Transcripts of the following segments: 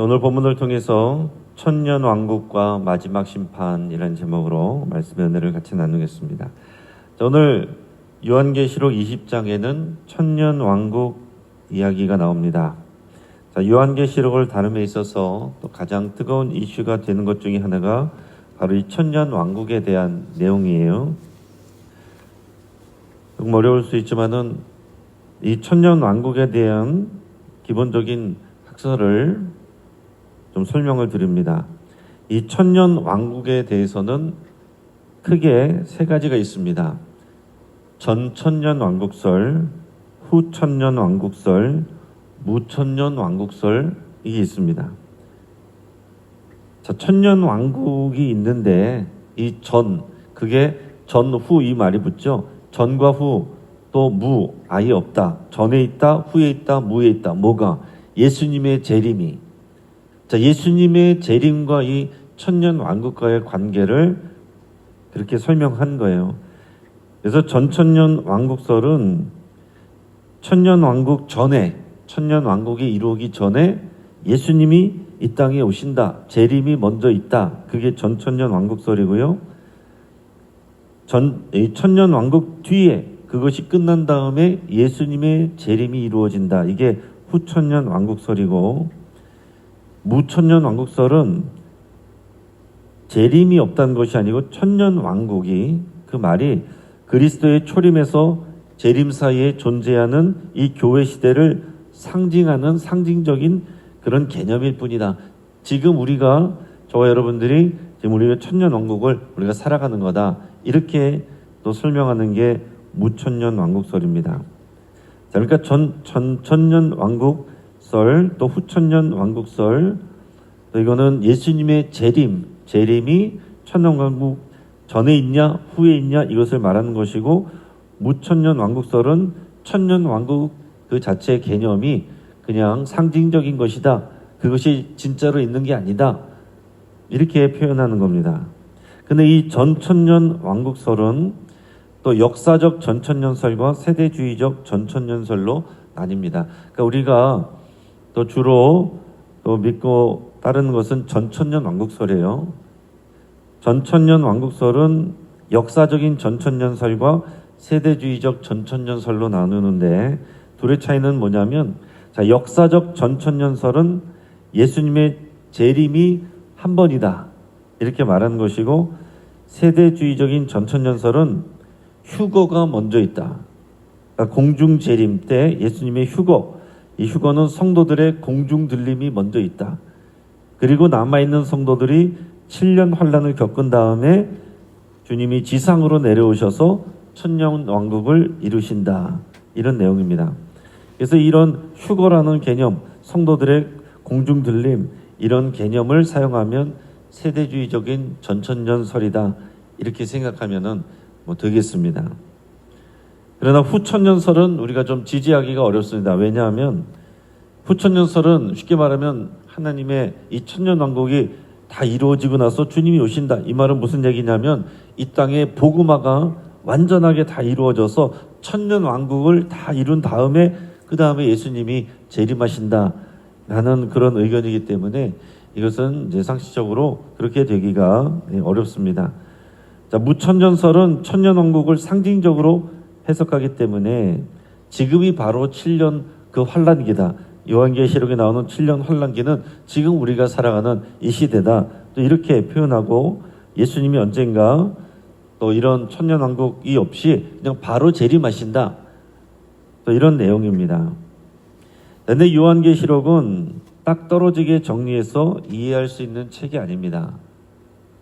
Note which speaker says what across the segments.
Speaker 1: 오늘 본문을 통해서 천년 왕국과 마지막 심판이라는 제목으로 말씀의 은혜를 같이 나누겠습니다. 오늘 요한계시록 20장에는 천년 왕국 이야기가 나옵니다. 요한계시록을 다룸에 있어서 또 가장 뜨거운 이슈가 되는 것 중에 하나가 바로 이 천년 왕국에 대한 내용이에요. 조금 어려울 수 있지만은 이 천년 왕국에 대한 기본적인 학설을 좀 설명을 드립니다. 이 천년 왕국에 대해서는 크게 세 가지가 있습니다. 전천년 왕국설, 후천년 왕국설, 무천년 왕국설, 이게 있습니다. 자, 천년 왕국이 있는데 이 그게 전후 이 말이 붙죠. 전과 후, 또 무, 아예 없다. 전에 있다, 후에 있다, 무에 있다. 뭐가? 예수님의 재림이. 자, 예수님의 재림과 이 천년 왕국과의 관계를 그렇게 설명한 거예요. 그래서 전천년 왕국설은 천년 왕국 전에, 천년 왕국이 이루어지기 전에 예수님이 이 땅에 오신다. 재림이 먼저 있다. 그게 전천년 왕국설이고요. 이 천년 왕국 뒤에 그것이 끝난 다음에 예수님의 재림이 이루어진다. 이게 후천년 왕국설이고, 무천년 왕국설은 재림이 없다는 것이 아니고 천년 왕국이, 그 말이 그리스도의 초림에서 재림 사이에 존재하는 이 교회 시대를 상징하는 상징적인 그런 개념일 뿐이다. 지금 우리가, 저와 여러분들이 지금 우리가 천년 왕국을 우리가 살아가는 거다. 이렇게 또 설명하는 게 무천년 왕국설입니다. 자, 그러니까 전천년 왕국설, 또 후천년 왕국설, 또 이거는 예수님의 재림이 천년 왕국 전에 있냐 후에 있냐 이것을 말하는 것이고, 무천년 왕국설은 천년 왕국 그 자체의 개념이 그냥 상징적인 것이다. 그것이 진짜로 있는 게 아니다. 이렇게 표현하는 겁니다. 근데 이 전천년 왕국설은 또 역사적 전천년설과 세대주의적 전천년설로 나뉩니다. 그러니까 우리가 또 주로 또 믿고 따르는 것은 전천년 왕국설이에요. 전천년 왕국설은 역사적인 전천년설과 세대주의적 전천년설로 나누는데, 둘의 차이는 뭐냐면, 자, 역사적 전천년설은 예수님의 재림이 한 번이다. 이렇게 말하는 것이고, 세대주의적인 전천년설은 휴거가 먼저 있다. 그러니까 공중 재림 때 예수님의 휴거, 이 휴거는 성도들의 공중 들림이 먼저 있다. 그리고 남아있는 성도들이 7년 환란을 겪은 다음에 주님이 지상으로 내려오셔서 천년 왕국을 이루신다. 이런 내용입니다. 그래서 이런 휴거라는 개념, 성도들의 공중 들림, 이런 개념을 사용하면 세대주의적인 전천년설이다. 이렇게 생각하면 되겠습니다. 그러나 후천년설은 우리가 좀 지지하기가 어렵습니다. 왜냐하면 후천년설은 쉽게 말하면 하나님의 이 천년 왕국이 다 이루어지고 나서 주님이 오신다. 이 말은 무슨 얘기냐면, 이 땅에 복음화가 완전하게 다 이루어져서 천년 왕국을 다 이룬 다음에 그 다음에 예수님이 재림하신다 라는 그런 의견이기 때문에 이것은 이제 상식적으로 그렇게 되기가 어렵습니다. 자, 무천년설은 천년 왕국을 상징적으로 해석하기 때문에 지금이 바로 7년 그 환란기다. 요한계시록에 나오는 7년 환란기는 지금 우리가 살아가는 이 시대다. 또 이렇게 표현하고, 예수님이 언젠가 또 이런 천년 왕국이 없이 그냥 바로 재림하신다. 또 이런 내용입니다. 그런데 요한계시록은 딱 떨어지게 정리해서 이해할 수 있는 책이 아닙니다.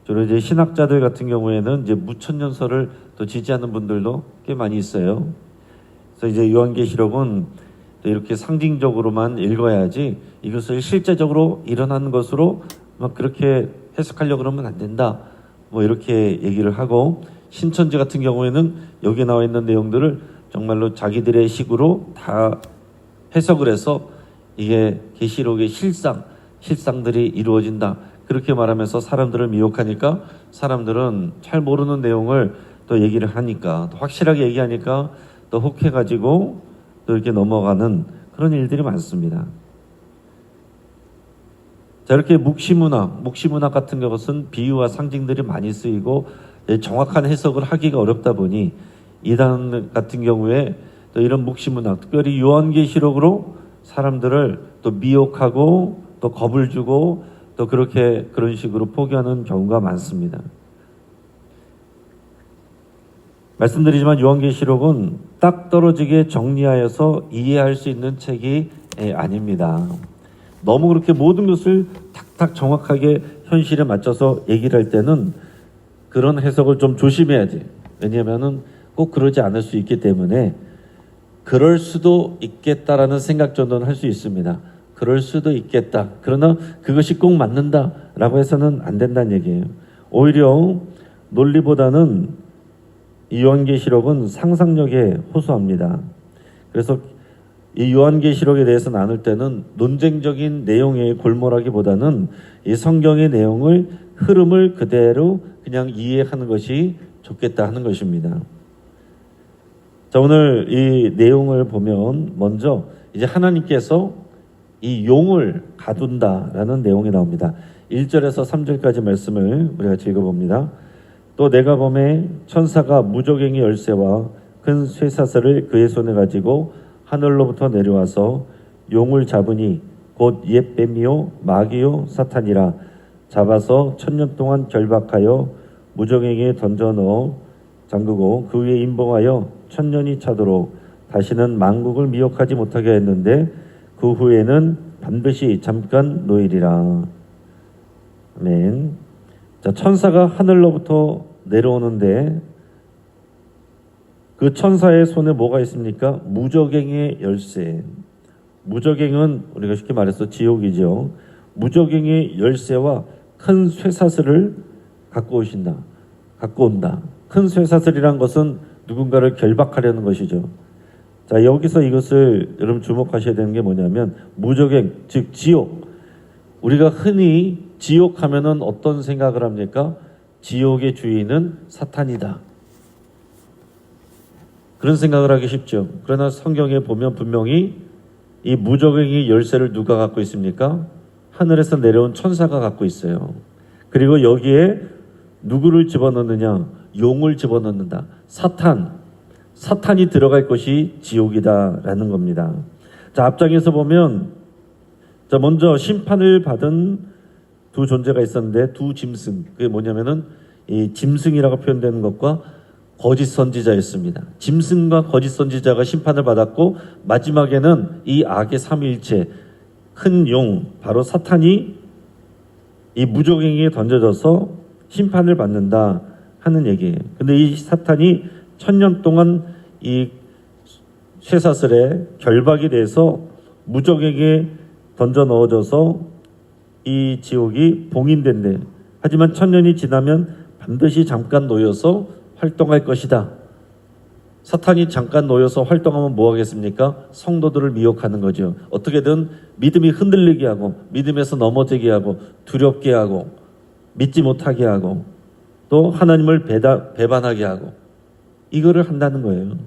Speaker 1: 주로 이제 신학자들 같은 경우에는 이제 무천년설을 또 지지하는 분들도 꽤 많이 있어요. 그래서 이제 요한계시록은 또 이렇게 상징적으로만 읽어야지 이것을 실제적으로 일어나는 것으로 막 그렇게 해석하려고 그러면 안 된다. 이렇게 얘기를 하고, 신천지 같은 경우에는 여기 나와 있는 내용들을 정말로 자기들의 식으로 다 해석을 해서 이게 계시록의 실상들이 이루어진다. 그렇게 말하면서 사람들을 미혹하니까 사람들은 잘 모르는 내용을 또 얘기를 하니까, 또 확실하게 얘기하니까 또 혹해가지고 또 이렇게 넘어가는 그런 일들이 많습니다. 자, 이렇게 묵시문학 같은 것은 비유와 상징들이 많이 쓰이고 정확한 해석을 하기가 어렵다 보니 이단 같은 경우에 또 이런 묵시문학, 특별히 요한계시록으로 사람들을 또 미혹하고 또 겁을 주고 또 그런 식으로 포기하는 경우가 많습니다. 말씀드리지만 요한계시록은 딱 떨어지게 정리하여서 이해할 수 있는 책이 아닙니다. 너무 그렇게 모든 것을 탁탁 정확하게 현실에 맞춰서 얘기를 할 때는 그런 해석을 좀 조심해야지. 왜냐하면은 꼭 그러지 않을 수 있기 때문에 그럴 수도 있겠다라는 생각 정도는 할 수 있습니다. 그럴 수도 있겠다. 그러나 그것이 꼭 맞는다라고 해서는 안 된다는 얘기예요. 오히려 논리보다는 이 요한계시록은 상상력에 호소합니다. 그래서 이 요한계시록에 대해서 나눌 때는 논쟁적인 내용에 골몰하기보다는 이 성경의 내용을 흐름을 그대로 그냥 이해하는 것이 좋겠다 하는 것입니다. 자, 오늘 이 내용을 보면 먼저 이제 하나님께서 이 용을 가둔다라는 내용이 나옵니다. 1절에서 3절까지 말씀을 우리가 읽어봅니다. 또 내가 보매 천사가 무저갱이 열쇠와 큰 쇠사슬을 그의 손에 가지고 하늘로부터 내려와서 용을 잡으니 곧 옛 뱀이요 마귀요 사탄이라. 잡아서 1000년 동안 결박하여 무저갱이에 던져 넣어 잠그고 그 위에 임봉하여 1000년이 차도록 다시는 만국을 미혹하지 못하게 했는데 그 후에는 반드시 잠깐 놓이리라. 아멘. 자, 천사가 하늘로부터 내려오는데 그 천사의 손에 뭐가 있습니까? 무저갱의 열쇠. 무저갱은 우리가 쉽게 말해서 지옥이죠. 무저갱의 열쇠와 큰 쇠사슬을 갖고 온다. 큰 쇠사슬이란 것은 누군가를 결박하려는 것이죠. 자, 여기서 이것을 여러분 주목하셔야 되는 게 뭐냐면 무저갱, 즉 지옥. 우리가 흔히 지옥 하면은 어떤 생각을 합니까? 지옥의 주인은 사탄이다. 그런 생각을 하기 쉽죠. 그러나 성경에 보면 분명히 이 무저갱이 열쇠를 누가 갖고 있습니까? 하늘에서 내려온 천사가 갖고 있어요. 그리고 여기에 누구를 집어넣느냐? 용을 집어넣는다. 사탄이 들어갈 것이 지옥이다라는 겁니다. 자, 앞장에서 보면 자, 먼저 심판을 받은 두 존재가 있었는데 두 짐승. 그게 뭐냐면은 이 짐승이라고 표현되는 것과 거짓 선지자였습니다. 짐승과 거짓 선지자가 심판을 받았고 마지막에는 이 악의 삼위일체 큰 용 바로 사탄이 이 무저갱이에 던져져서 심판을 받는다 하는 얘기예요. 근데 이 사탄이 1000년 동안 이 쇠사슬에 결박이 돼서 무저갱이에 던져 넣어져서 이 지옥이 봉인된대. 하지만 1000년이 지나면 반드시 잠깐 놓여서 활동할 것이다. 사탄이 잠깐 놓여서 활동하면 뭐 하겠습니까? 성도들을 미혹하는 거죠. 어떻게든 믿음이 흔들리게 하고 믿음에서 넘어지게 하고 두렵게 하고 믿지 못하게 하고 또 하나님을 배반하게 하고 이거를 한다는 거예요.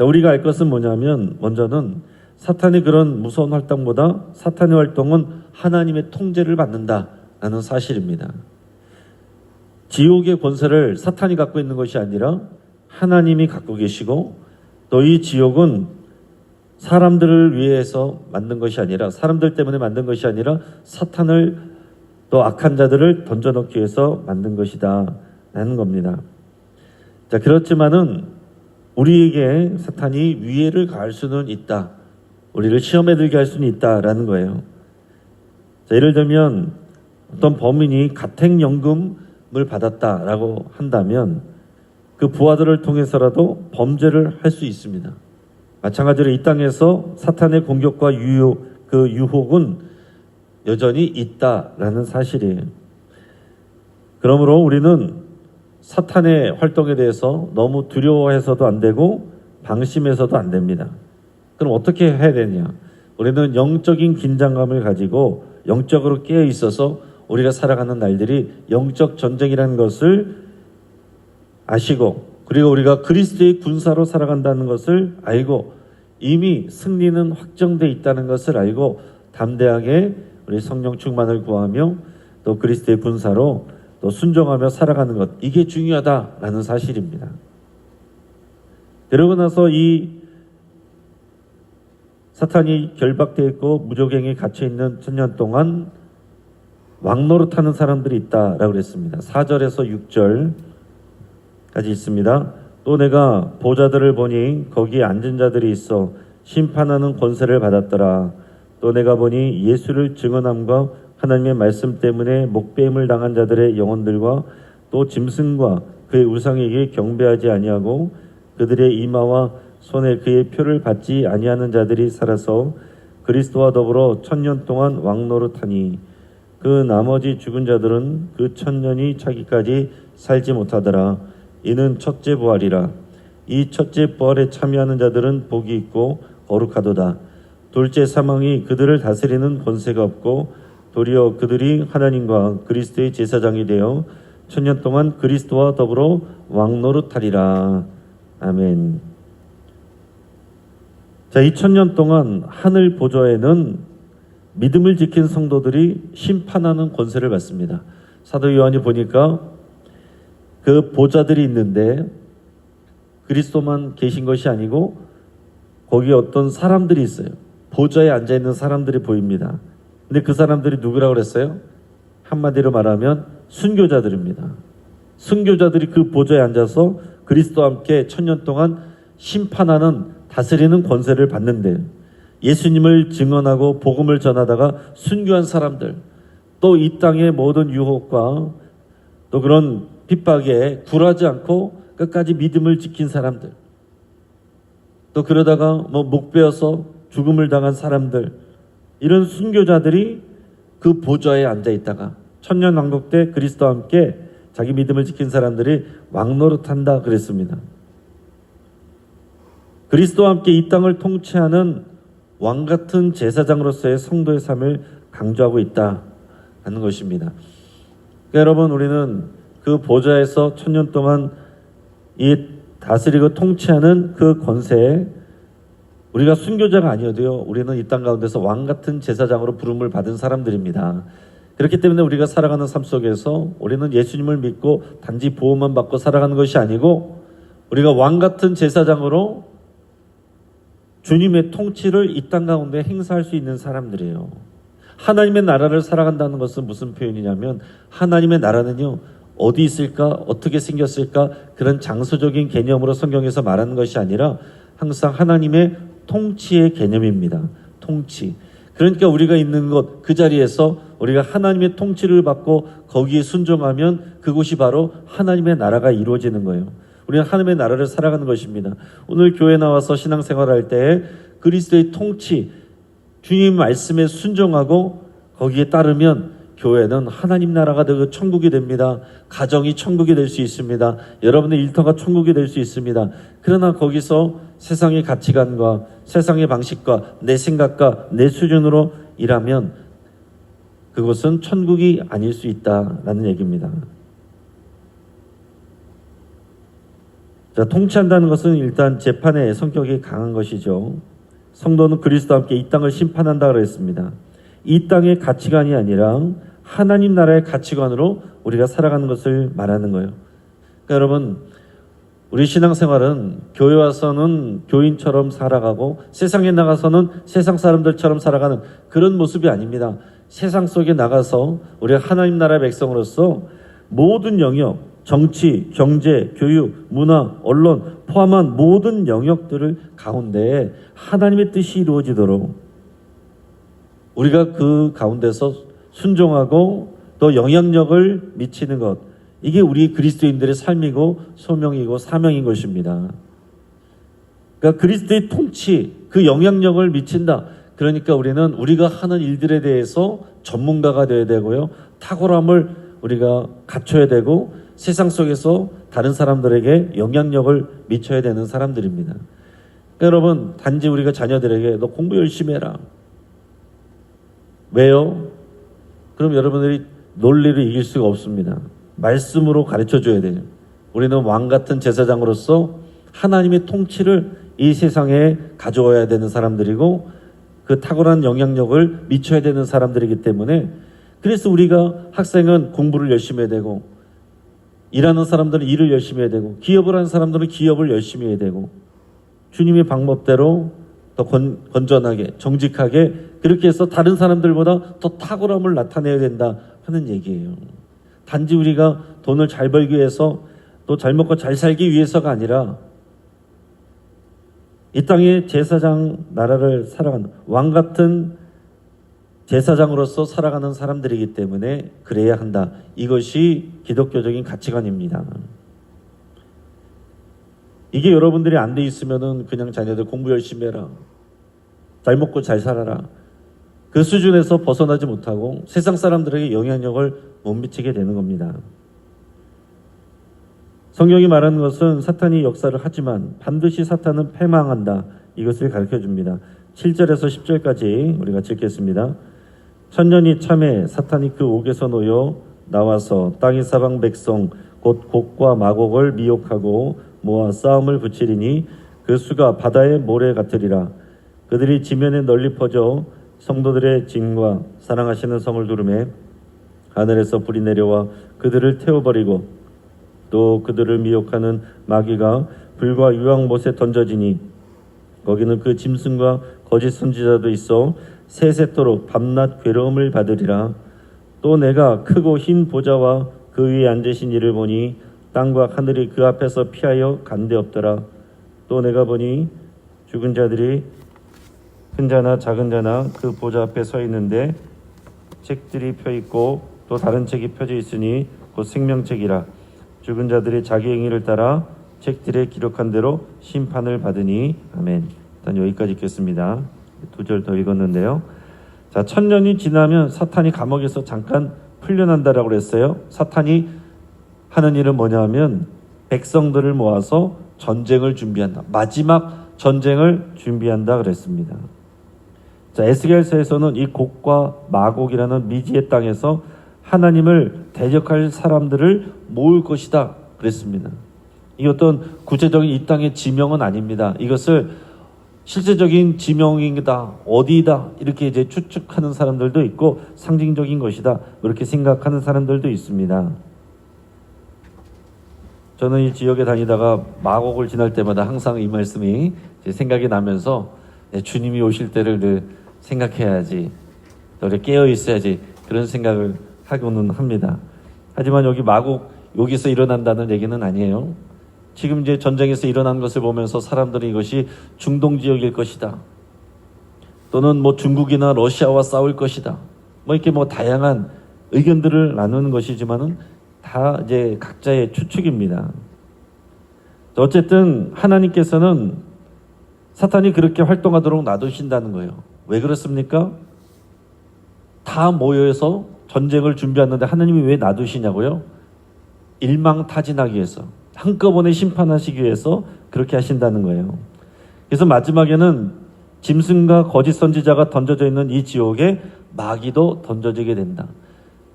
Speaker 1: 우리가 알 것은 뭐냐면 먼저는 사탄의 그런 무서운 활동보다 사탄의 활동은 하나님의 통제를 받는다라는 사실입니다. 지옥의 권세를 사탄이 갖고 있는 것이 아니라 하나님이 갖고 계시고 또 이 지옥은 사람들을 위해서 만든 것이 아니라 사람들 때문에 만든 것이 아니라 사탄을 또 악한 자들을 던져넣기 위해서 만든 것이다 라는 겁니다. 자, 그렇지만은 우리에게 사탄이 위해를 가할 수는 있다. 우리를 시험에 들게 할 수는 있다라는 거예요. 자, 예를 들면 어떤 범인이 가택연금을 받았다라고 한다면 그 부하들을 통해서라도 범죄를 할 수 있습니다. 마찬가지로 이 땅에서 사탄의 공격과 그 유혹은 여전히 있다라는 사실이에요. 그러므로 우리는 사탄의 활동에 대해서 너무 두려워해서도 안 되고 방심해서도 안 됩니다. 그럼 어떻게 해야 되냐? 우리는 영적인 긴장감을 가지고 영적으로 깨어 있어서 우리가 살아가는 날들이 영적 전쟁이라는 것을 아시고 그리고 우리가 그리스도의 군사로 살아간다는 것을 알고 이미 승리는 확정되어 있다는 것을 알고 담대하게 우리 성령 충만을 구하며 또 그리스도의 분사로 또 순종하며 살아가는 것, 이게 중요하다라는 사실입니다. 그러고 나서 이 사탄이 결박되어 있고 무조갱에 갇혀 있는 1000년 동안 왕노릇하는 사람들이 있다라고 그랬습니다. 4절에서 6절까지 있습니다. 또 내가 보좌들을 보니 거기에 앉은 자들이 있어 심판하는 권세를 받았더라. 또 내가 보니 예수를 증언함과 하나님의 말씀 때문에 목배임을 당한 자들의 영혼들과 또 짐승과 그의 우상에게 경배하지 아니하고 그들의 이마와 손에 그의 표를 받지 아니하는 자들이 살아서 그리스도와 더불어 1000년 동안 왕노릇하니 그 나머지 죽은 자들은 그 1000년이 차기까지 살지 못하더라. 이는 첫째 부활이라. 이 첫째 부활에 참여하는 자들은 복이 있고 거룩하도다. 둘째 사망이 그들을 다스리는 권세가 없고 도리어 그들이 하나님과 그리스도의 제사장이 되어 1000년 동안 그리스도와 더불어 왕노릇하리라. 아멘. 자, 2000년 동안 하늘 보좌에는 믿음을 지킨 성도들이 심판하는 권세를 받습니다. 사도 요한이 보니까 그 보좌들이 있는데 그리스도만 계신 것이 아니고 거기에 어떤 사람들이 있어요. 보좌에 앉아있는 사람들이 보입니다. 근데 그 사람들이 누구라고 그랬어요? 한마디로 말하면 순교자들입니다. 순교자들이 그 보좌에 앉아서 그리스도와 함께 1000년 동안 심판하는, 다스리는 권세를 받는데, 예수님을 증언하고 복음을 전하다가 순교한 사람들, 또 이 땅의 모든 유혹과 또 그런 핍박에 굴하지 않고 끝까지 믿음을 지킨 사람들, 또 그러다가 목 베어서 죽음을 당한 사람들, 이런 순교자들이 그 보좌에 앉아 있다가 1000년 왕국 때 그리스도와 함께 자기 믿음을 지킨 사람들이 왕노릇한다 그랬습니다. 그리스도와 함께 이 땅을 통치하는 왕같은 제사장으로서의 성도의 삶을 강조하고 있다는 것입니다. 그러니까 여러분, 우리는 그 보좌에서 1000년 동안 이 다스리고 통치하는 그 권세에 우리가 순교자가 아니어도요, 우리는 이 땅 가운데서 왕같은 제사장으로 부름을 받은 사람들입니다. 그렇기 때문에 우리가 살아가는 삶 속에서 우리는 예수님을 믿고 단지 보호만 받고 살아가는 것이 아니고 우리가 왕같은 제사장으로 주님의 통치를 이 땅 가운데 행사할 수 있는 사람들이에요. 하나님의 나라를 살아간다는 것은 무슨 표현이냐면, 하나님의 나라는요, 어디 있을까, 어떻게 생겼을까, 그런 장소적인 개념으로 성경에서 말하는 것이 아니라 항상 하나님의 통치의 개념입니다. 통치. 그러니까 우리가 있는 곳, 그 자리에서 우리가 하나님의 통치를 받고 거기에 순종하면 그곳이 바로 하나님의 나라가 이루어지는 거예요. 우리는 하나님의 나라를 살아가는 것입니다. 오늘 교회 나와서 신앙생활할 때 그리스도의 통치, 주님 말씀에 순종하고 거기에 따르면 교회는 하나님 나라가 되고 천국이 됩니다. 가정이 천국이 될 수 있습니다. 여러분의 일터가 천국이 될 수 있습니다. 그러나 거기서 세상의 가치관과 세상의 방식과 내 생각과 내 수준으로 일하면 그것은 천국이 아닐 수 있다라는 얘기입니다. 자, 통치한다는 것은 일단 재판의 성격이 강한 것이죠. 성도는 그리스도와 함께 이 땅을 심판한다고 했습니다. 이 땅의 가치관이 아니라 하나님 나라의 가치관으로 우리가 살아가는 것을 말하는 거예요. 그러니까 여러분, 우리 신앙생활은 교회 와서는 교인처럼 살아가고 세상에 나가서는 세상 사람들처럼 살아가는 그런 모습이 아닙니다. 세상 속에 나가서 우리가 하나님 나라의 백성으로서 모든 영역, 정치, 경제, 교육, 문화, 언론 포함한 모든 영역들을 가운데 하나님의 뜻이 이루어지도록 우리가 그 가운데서 순종하고 또 영향력을 미치는 것, 이게 우리 그리스도인들의 삶이고 소명이고 사명인 것입니다. 그러니까 그리스도의 통치, 그 영향력을 미친다. 그러니까 우리는 우리가 하는 일들에 대해서 전문가가 되어야 되고요, 탁월함을 우리가 갖춰야 되고 세상 속에서 다른 사람들에게 영향력을 미쳐야 되는 사람들입니다. 그러니까 여러분, 단지 우리가 자녀들에게 너 공부 열심히 해라. 왜요? 그럼 여러분들이 논리를 이길 수가 없습니다. 말씀으로 가르쳐줘야 돼요. 우리는 왕같은 제사장으로서 하나님의 통치를 이 세상에 가져와야 되는 사람들이고, 그 탁월한 영향력을 미쳐야 되는 사람들이기 때문에, 그래서 우리가 학생은 공부를 열심히 해야 되고, 일하는 사람들은 일을 열심히 해야 되고, 기업을 하는 사람들은 기업을 열심히 해야 되고, 주님의 방법대로 더 건전하게 정직하게 그렇게 해서 다른 사람들보다 더 탁월함을 나타내야 된다 하는 얘기예요. 단지 우리가 돈을 잘 벌기 위해서 또 잘 먹고 잘 살기 위해서가 아니라 이 땅의 제사장 나라를 살아가는 왕 같은 제사장으로서 살아가는 사람들이기 때문에 그래야 한다. 이것이 기독교적인 가치관입니다. 이게 여러분들이 안 돼 있으면은 그냥 자녀들 공부 열심히 해라, 잘 먹고 잘 살아라, 그 수준에서 벗어나지 못하고 세상 사람들에게 영향력을 못 미치게 되는 겁니다. 성경이 말하는 것은 사탄이 역사를 하지만 반드시 사탄은 패망한다, 이것을 가르쳐 줍니다. 7절에서 10절까지 우리가 읽겠습니다. 천년이 참에 사탄이 그 옥에서 놓여 나와서 땅의 사방 백성 곧 곡과 마곡을 미혹하고 모아 싸움을 붙이리니 그 수가 바다의 모래 같으리라. 그들이 지면에 널리 퍼져 성도들의 진과 사랑하시는 성을 두르매 하늘에서 불이 내려와 그들을 태워버리고 또 그들을 미혹하는 마귀가 불과 유황못에 던져지니 거기는 그 짐승과 거짓 선지자도 있어 세세토록 밤낮 괴로움을 받으리라. 또 내가 크고 흰 보좌와 그 위에 앉으신 이를 보니 땅과 하늘이 그 앞에서 피하여 간데 없더라. 또 내가 보니 죽은 자들이 큰 자나 작은 자나 그 보좌 앞에 서 있는데 책들이 펴 있고 또 다른 책이 펴져 있으니 곧 생명책이라. 죽은 자들이 자기 행위를 따라 책들에 기록한 대로 심판을 받으니. 아멘. 일단 여기까지 읽겠습니다. 2절 더 읽었는데요. 자, 천년이 지나면 사탄이 감옥에서 잠깐 풀려난다라고 그랬어요. 사탄이 하는 일은 뭐냐면 백성들을 모아서 전쟁을 준비한다. 마지막 전쟁을 준비한다 그랬습니다. 자, 에스겔서에서는 이 곡과 마곡이라는 미지의 땅에서 하나님을 대적할 사람들을 모을 것이다 그랬습니다. 이 어떤 구체적인 이 땅의 지명은 아닙니다. 이것을 실제적인 지명이다, 어디다 이렇게 이제 추측하는 사람들도 있고 상징적인 것이다 이렇게 생각하는 사람들도 있습니다. 저는 이 지역에 다니다가 마곡을 지날 때마다 항상 이 말씀이 제 생각이 나면서 주님이 오실 때를 늘 생각해야지, 또 깨어 있어야지 그런 생각을 하고는 합니다. 하지만 여기 마곡 여기서 일어난다는 얘기는 아니에요. 지금 이제 전쟁에서 일어난 것을 보면서 사람들이 이것이 중동 지역일 것이다, 또는 뭐 중국이나 러시아와 싸울 것이다, 뭐 이렇게 뭐 다양한 의견들을 나누는 것이지만은 다 이제 각자의 추측입니다. 어쨌든 하나님께서는 사탄이 그렇게 활동하도록 놔두신다는 거예요. 왜 그렇습니까? 다 모여서 전쟁을 준비하는데 하나님이 왜 놔두시냐고요? 일망타진하기 위해서, 한꺼번에 심판하시기 위해서 그렇게 하신다는 거예요. 그래서 마지막에는 짐승과 거짓 선지자가 던져져 있는 이 지옥에 마귀도 던져지게 된다.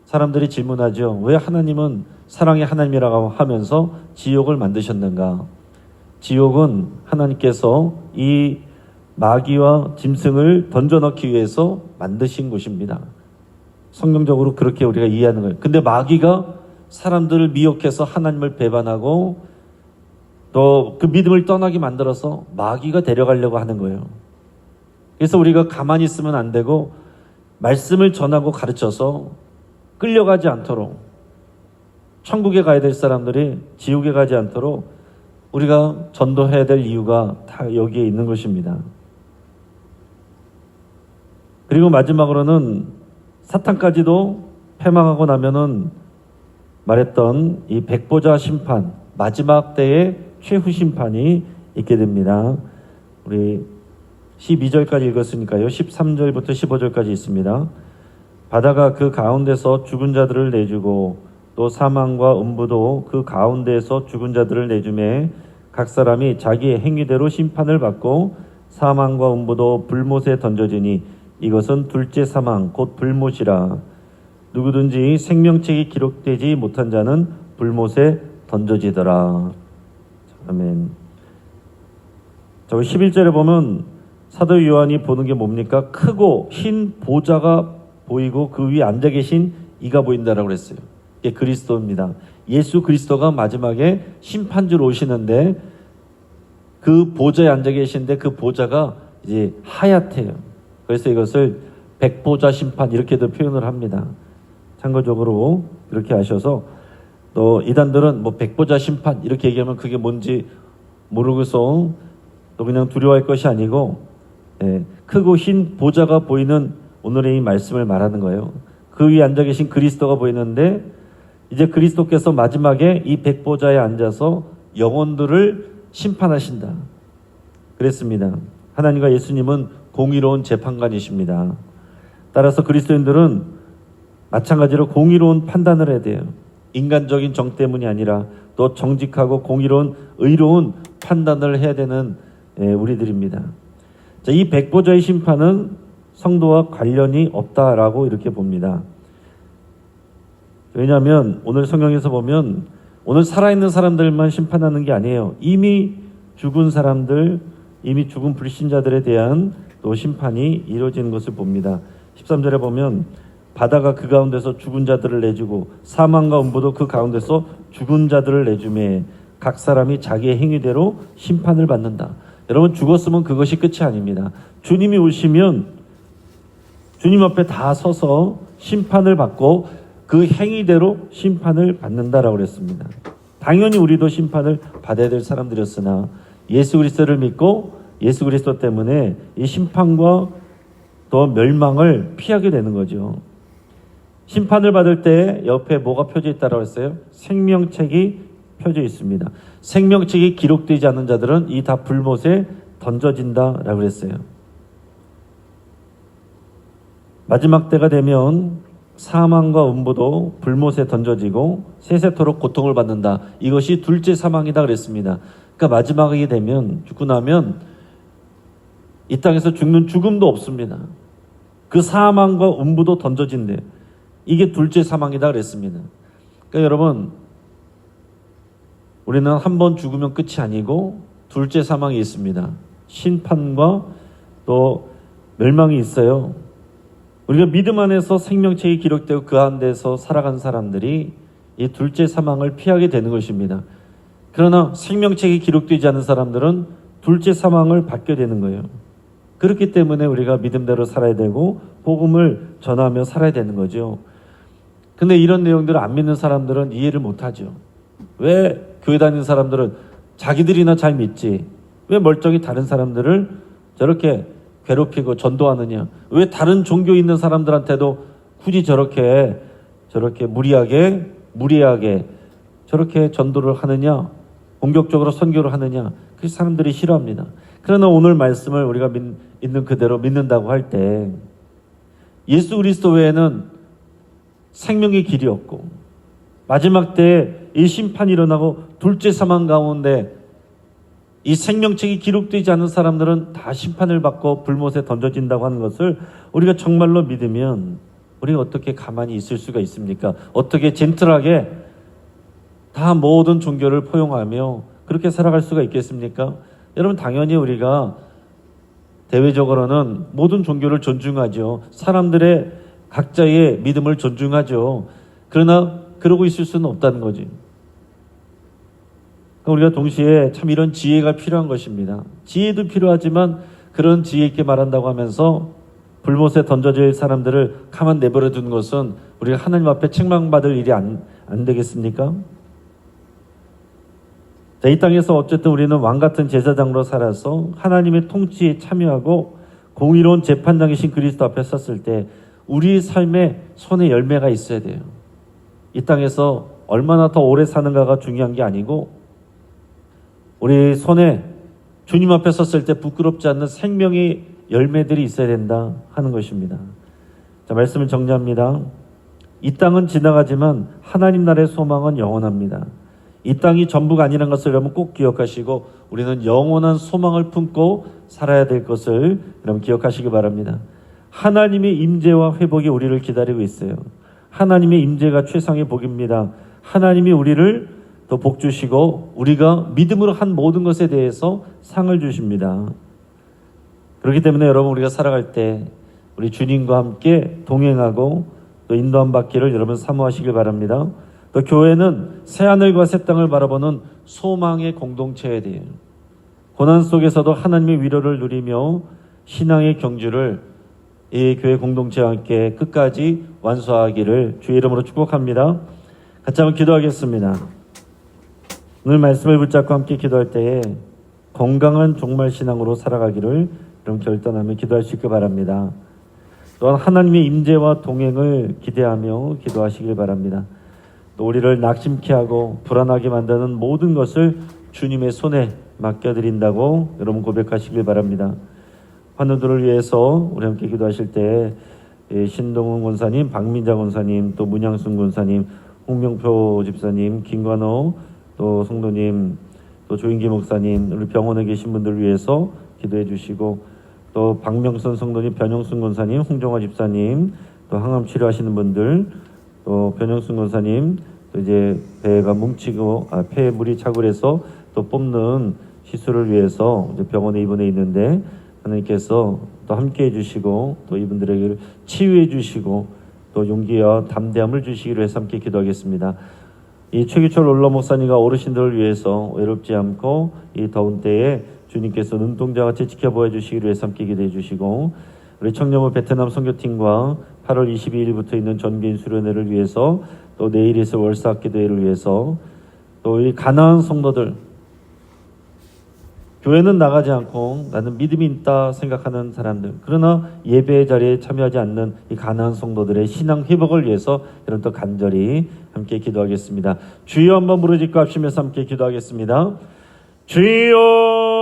Speaker 1: 사람들이 질문하죠. 왜 하나님은 사랑의 하나님이라고 하면서 지옥을 만드셨는가? 지옥은 하나님께서 이 마귀와 짐승을 던져넣기 위해서 만드신 곳입니다. 성경적으로 그렇게 우리가 이해하는 거예요. 근데 마귀가 사람들을 미혹해서 하나님을 배반하고 또 그 믿음을 떠나게 만들어서 마귀가 데려가려고 하는 거예요. 그래서 우리가 가만히 있으면 안 되고 말씀을 전하고 가르쳐서 끌려가지 않도록, 천국에 가야 될 사람들이 지옥에 가지 않도록 우리가 전도해야 될 이유가 다 여기에 있는 것입니다. 그리고 마지막으로는 사탄까지도 패망하고 나면은 말했던 이 백보자 심판, 마지막 때의 최후 심판이 있게 됩니다. 우리 12절까지 읽었으니까요. 13절부터 15절까지 있습니다. 바다가 그 가운데서 죽은 자들을 내주고 또 사망과 음부도 그 가운데에서 죽은 자들을 내주매 각 사람이 자기의 행위대로 심판을 받고 사망과 음부도 불못에 던져지니 이것은 둘째 사망 곧 불못이라. 누구든지 생명책이 기록되지 못한 자는 불못에 던져지더라. 아멘. 저 11절에 보면 사도 요한이 보는 게 뭡니까? 크고 흰 보좌가 보이고 그 위에 앉아 계신 이가 보인다라고 그랬어요. 이게 그리스도입니다. 예수 그리스도가 마지막에 심판주로 오시는데 그 보좌에 앉아 계신데 그 보좌가 이제 하얗대요. 그래서 이것을 백보좌 심판 이렇게도 표현을 합니다. 참고적으로 그렇게 하셔서 또 이단들은 뭐 백보좌 심판 이렇게 얘기하면 그게 뭔지 모르고서 또 그냥 두려워할 것이 아니고 크고 흰 보좌가 보이는 오늘의 이 말씀을 말하는 거예요. 그 위에 앉아 계신 그리스도가 보이는데 이제 그리스도께서 마지막에 이 백보좌에 앉아서 영혼들을 심판하신다. 그랬습니다. 하나님과 예수님은 공의로운 재판관이십니다. 따라서 그리스도인들은 마찬가지로 공의로운 판단을 해야 돼요. 인간적인 정 때문이 아니라 또 정직하고 공의로운 의로운 판단을 해야 되는 우리들입니다. 자, 이 백보좌의 심판은 성도와 관련이 없다라고 이렇게 봅니다. 왜냐하면 오늘 성경에서 보면 오늘 살아있는 사람들만 심판하는 게 아니에요. 이미 죽은 사람들, 이미 죽은 불신자들에 대한 또 심판이 이루어지는 것을 봅니다. 13절에 보면 바다가 그 가운데서 죽은 자들을 내주고 사망과 음부도 그 가운데서 죽은 자들을 내주매 각 사람이 자기의 행위대로 심판을 받는다. 여러분, 죽었으면 그것이 끝이 아닙니다. 주님이 오시면 주님 앞에 다 서서 심판을 받고 그 행위대로 심판을 받는다라고 그랬습니다. 당연히 우리도 심판을 받아야 될 사람들이었으나 예수 그리스도를 믿고 예수 그리스도 때문에 이 심판과 또 멸망을 피하게 되는 거죠. 심판을 받을 때 옆에 뭐가 펴져 있다라고 했어요? 생명책이 펴져 있습니다. 생명책이 기록되지 않은 자들은 이 다 불못에 던져진다라고 했어요. 마지막 때가 되면 사망과 음부도 불못에 던져지고 세세토록 고통을 받는다. 이것이 둘째 사망이다 그랬습니다. 그러니까 마지막이 되면 죽고 나면 이 땅에서 죽는 죽음도 없습니다. 그 사망과 음부도 던져진대. 이게 둘째 사망이다 그랬습니다. 그러니까 여러분, 우리는 한 번 죽으면 끝이 아니고 둘째 사망이 있습니다. 심판과 또 멸망이 있어요. 우리가 믿음 안에서 생명책이 기록되고 그 안에서 살아간 사람들이 이 둘째 사망을 피하게 되는 것입니다. 그러나 생명책이 기록되지 않은 사람들은 둘째 사망을 받게 되는 거예요. 그렇기 때문에 우리가 믿음대로 살아야 되고 복음을 전하며 살아야 되는 거죠. 근데 이런 내용들을 안 믿는 사람들은 이해를 못하죠. 왜 교회 다니는 사람들은 자기들이나 잘 믿지 왜 멀쩡히 다른 사람들을 저렇게 괴롭히고 전도하느냐, 왜 다른 종교 있는 사람들한테도 굳이 저렇게 무리하게 저렇게 전도를 하느냐, 공격적으로 선교를 하느냐, 그 사람들이 싫어합니다. 그러나 오늘 말씀을 우리가 있는 그대로 믿는다고 할 때 예수 그리스도 외에는 생명의 길이 없고 마지막 때에 이 심판이 일어나고 둘째 사망 가운데 이 생명책이 기록되지 않은 사람들은 다 심판을 받고 불못에 던져진다고 하는 것을 우리가 정말로 믿으면 우리가 어떻게 가만히 있을 수가 있습니까? 어떻게 젠틀하게 다 모든 종교를 포용하며 그렇게 살아갈 수가 있겠습니까? 여러분, 당연히 우리가 대외적으로는 모든 종교를 존중하죠. 사람들의 각자의 믿음을 존중하죠. 그러나 그러고 있을 수는 없다는 거지. 우리가 동시에 참 이런 지혜가 필요한 것입니다. 지혜도 필요하지만 그런 지혜 있게 말한다고 하면서 불못에 던져질 사람들을 가만 내버려 두는 것은 우리가 하나님 앞에 책망받을 일이 안 되겠습니까? 자, 이 땅에서 어쨌든 우리는 왕같은 제사장으로 살아서 하나님의 통치에 참여하고 공의로운 재판장이신 그리스도 앞에 섰을 때 우리 삶에 손에 열매가 있어야 돼요. 이 땅에서 얼마나 더 오래 사는가가 중요한 게 아니고 우리 손에 주님 앞에 섰을 때 부끄럽지 않는 생명의 열매들이 있어야 된다 하는 것입니다. 자, 말씀을 정리합니다. 이 땅은 지나가지만 하나님 나라의 소망은 영원합니다. 이 땅이 전부가 아니라는 것을 여러분 꼭 기억하시고 우리는 영원한 소망을 품고 살아야 될 것을 여러분 기억하시기 바랍니다. 하나님의 임재와 회복이 우리를 기다리고 있어요. 하나님의 임재가 최상의 복입니다. 하나님이 우리를 더 복 주시고 우리가 믿음으로 한 모든 것에 대해서 상을 주십니다. 그렇기 때문에 여러분, 우리가 살아갈 때 우리 주님과 함께 동행하고 또 인도함 받기를 여러분 사모하시길 바랍니다. 또 교회는 새하늘과 새 땅을 바라보는 소망의 공동체에 대해 고난 속에서도 하나님의 위로를 누리며 신앙의 경주를 이 교회 공동체와 함께 끝까지 완수하기를 주의 이름으로 축복합니다. 같이 한번 기도하겠습니다. 오늘 말씀을 붙잡고 함께 기도할 때에 건강한 종말 신앙으로 살아가기를 여러분 결단하며 기도할 수 있길 바랍니다. 또한 하나님의 임재와 동행을 기대하며 기도하시길 바랍니다. 또 우리를 낙심케 하고 불안하게 만드는 모든 것을 주님의 손에 맡겨드린다고 여러분 고백하시길 바랍니다. 환우들을 위해서 우리 함께 기도하실 때 신동훈 권사님, 박민자 권사님, 또 문양순 권사님, 홍명표 집사님, 김관호 또 성도님, 또 조인기 목사님, 우리 병원에 계신 분들 위해서 기도해 주시고, 또 박명선 성도님, 변영순 권사님, 홍정화 집사님, 또 항암 치료하시는 분들, 또 변영순 권사님, 또 이제 배가 뭉치고 폐에 물이 차고해서 또 뽑는 시술을 위해서 이제 병원에 입원해 있는데 하나님께서 또 함께 해주시고 또 이분들에게 치유해 주시고 또 용기와 담대함을 주시기로 해서 함께 기도하겠습니다. 이 최규철 올러 목사님과 어르신들을 위해서 외롭지 않고 이 더운 때에 주님께서 눈동자같이 지켜보아 주시기로 해서 함께 기도해 주시고, 우리 청년부 베트남 선교팀과 8월 22일부터 있는 전개인 수련회를 위해서, 또 내일 있을 월사 기도회를 위해서, 또 이 가나안 성도들, 교회는 나가지 않고 나는 믿음이 있다 생각하는 사람들, 그러나 예배 자리에 참여하지 않는 이 가나안 성도들의 신앙 회복을 위해서 여러분 또 간절히 함께 기도하겠습니다. 주여 한번 부르짖고 합심해서 함께 기도하겠습니다. 주여